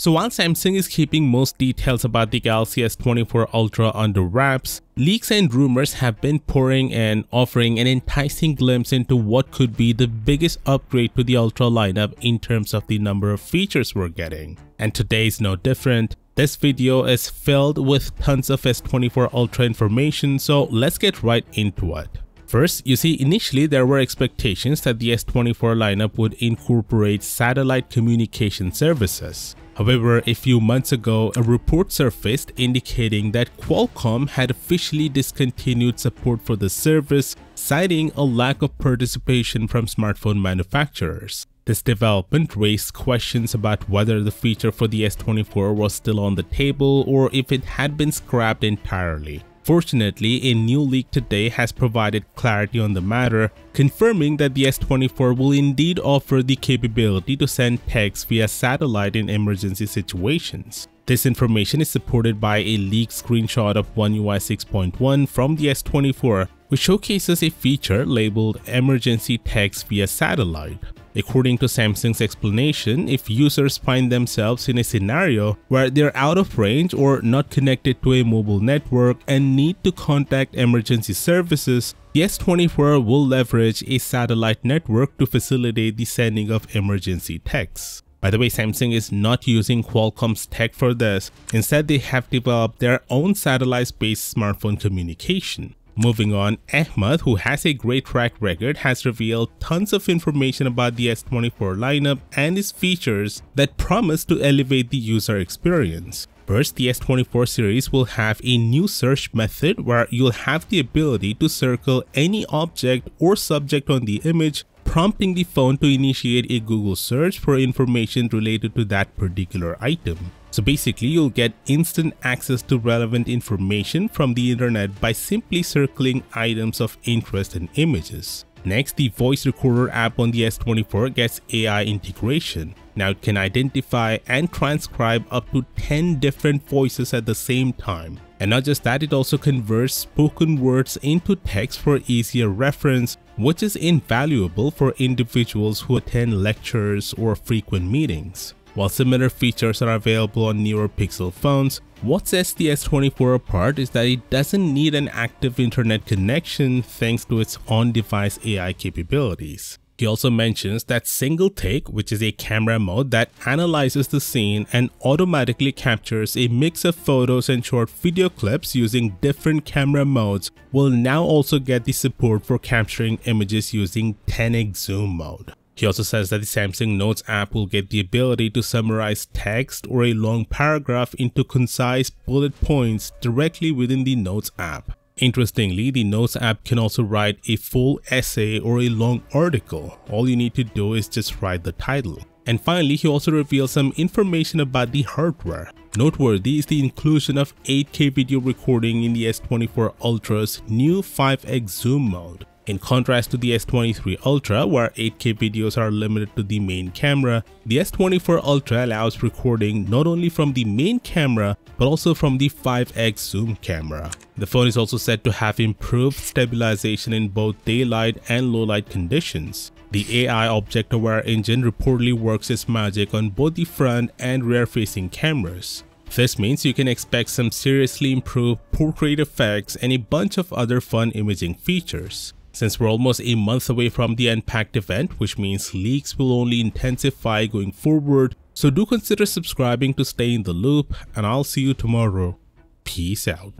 So while Samsung is keeping most details about the Galaxy S24 Ultra under wraps, leaks and rumors have been pouring and offering an enticing glimpse into what could be the biggest upgrade to the Ultra lineup in terms of the number of features we're getting. And today is no different. This video is filled with tons of S24 Ultra information, so let's get right into it. First, you see, initially there were expectations that the S24 lineup would incorporate satellite communication services. However, a few months ago, a report surfaced indicating that Qualcomm had officially discontinued support for the service, citing a lack of participation from smartphone manufacturers. This development raised questions about whether the feature for the S24 was still on the table or if it had been scrapped entirely. Fortunately, a new leak today has provided clarity on the matter, confirming that the S24 will indeed offer the capability to send text via satellite in emergency situations. This information is supported by a leaked screenshot of One UI 6.1 from the S24, which showcases a feature labeled Emergency Text via Satellite. According to Samsung's explanation, if users find themselves in a scenario where they're out of range or not connected to a mobile network and need to contact emergency services, the S24 will leverage a satellite network to facilitate the sending of emergency texts. By the way, Samsung is not using Qualcomm's tech for this. Instead, they have developed their own satellite-based smartphone communication. Moving on, Ahmad, who has a great track record, has revealed tons of information about the S24 lineup and its features that promise to elevate the user experience. First, the S24 series will have a new search method where you'll have the ability to circle any object or subject on the image, prompting the phone to initiate a Google search for information related to that particular item. So basically, you'll get instant access to relevant information from the internet by simply circling items of interest and images. Next, the voice recorder app on the S24 gets AI integration. Now it can identify and transcribe up to 10 different voices at the same time. And not just that, it also converts spoken words into text for easier reference, which is invaluable for individuals who attend lectures or frequent meetings. While similar features are available on newer Pixel phones, what sets the S24 apart is that it doesn't need an active internet connection thanks to its on-device AI capabilities. He also mentions that single take, which is a camera mode that analyzes the scene and automatically captures a mix of photos and short video clips using different camera modes, will now also get the support for capturing images using 10x zoom mode. He also says that the Samsung Notes app will get the ability to summarize text or a long paragraph into concise bullet points directly within the Notes app. Interestingly, the Notes app can also write a full essay or a long article. All you need to do is just write the title. And finally, he also reveals some information about the hardware. Noteworthy is the inclusion of 8K video recording in the S24 Ultra's new 5x zoom mode. In contrast to the S23 Ultra, where 8K videos are limited to the main camera, the S24 Ultra allows recording not only from the main camera but also from the 5x zoom camera. The phone is also said to have improved stabilization in both daylight and low light conditions. The AI object-aware engine reportedly works its magic on both the front and rear-facing cameras. This means you can expect some seriously improved portrait effects and a bunch of other fun imaging features. Since we're almost a month away from the Unpacked event, which means leaks will only intensify going forward, so do consider subscribing to stay in the loop, and I'll see you tomorrow. Peace out.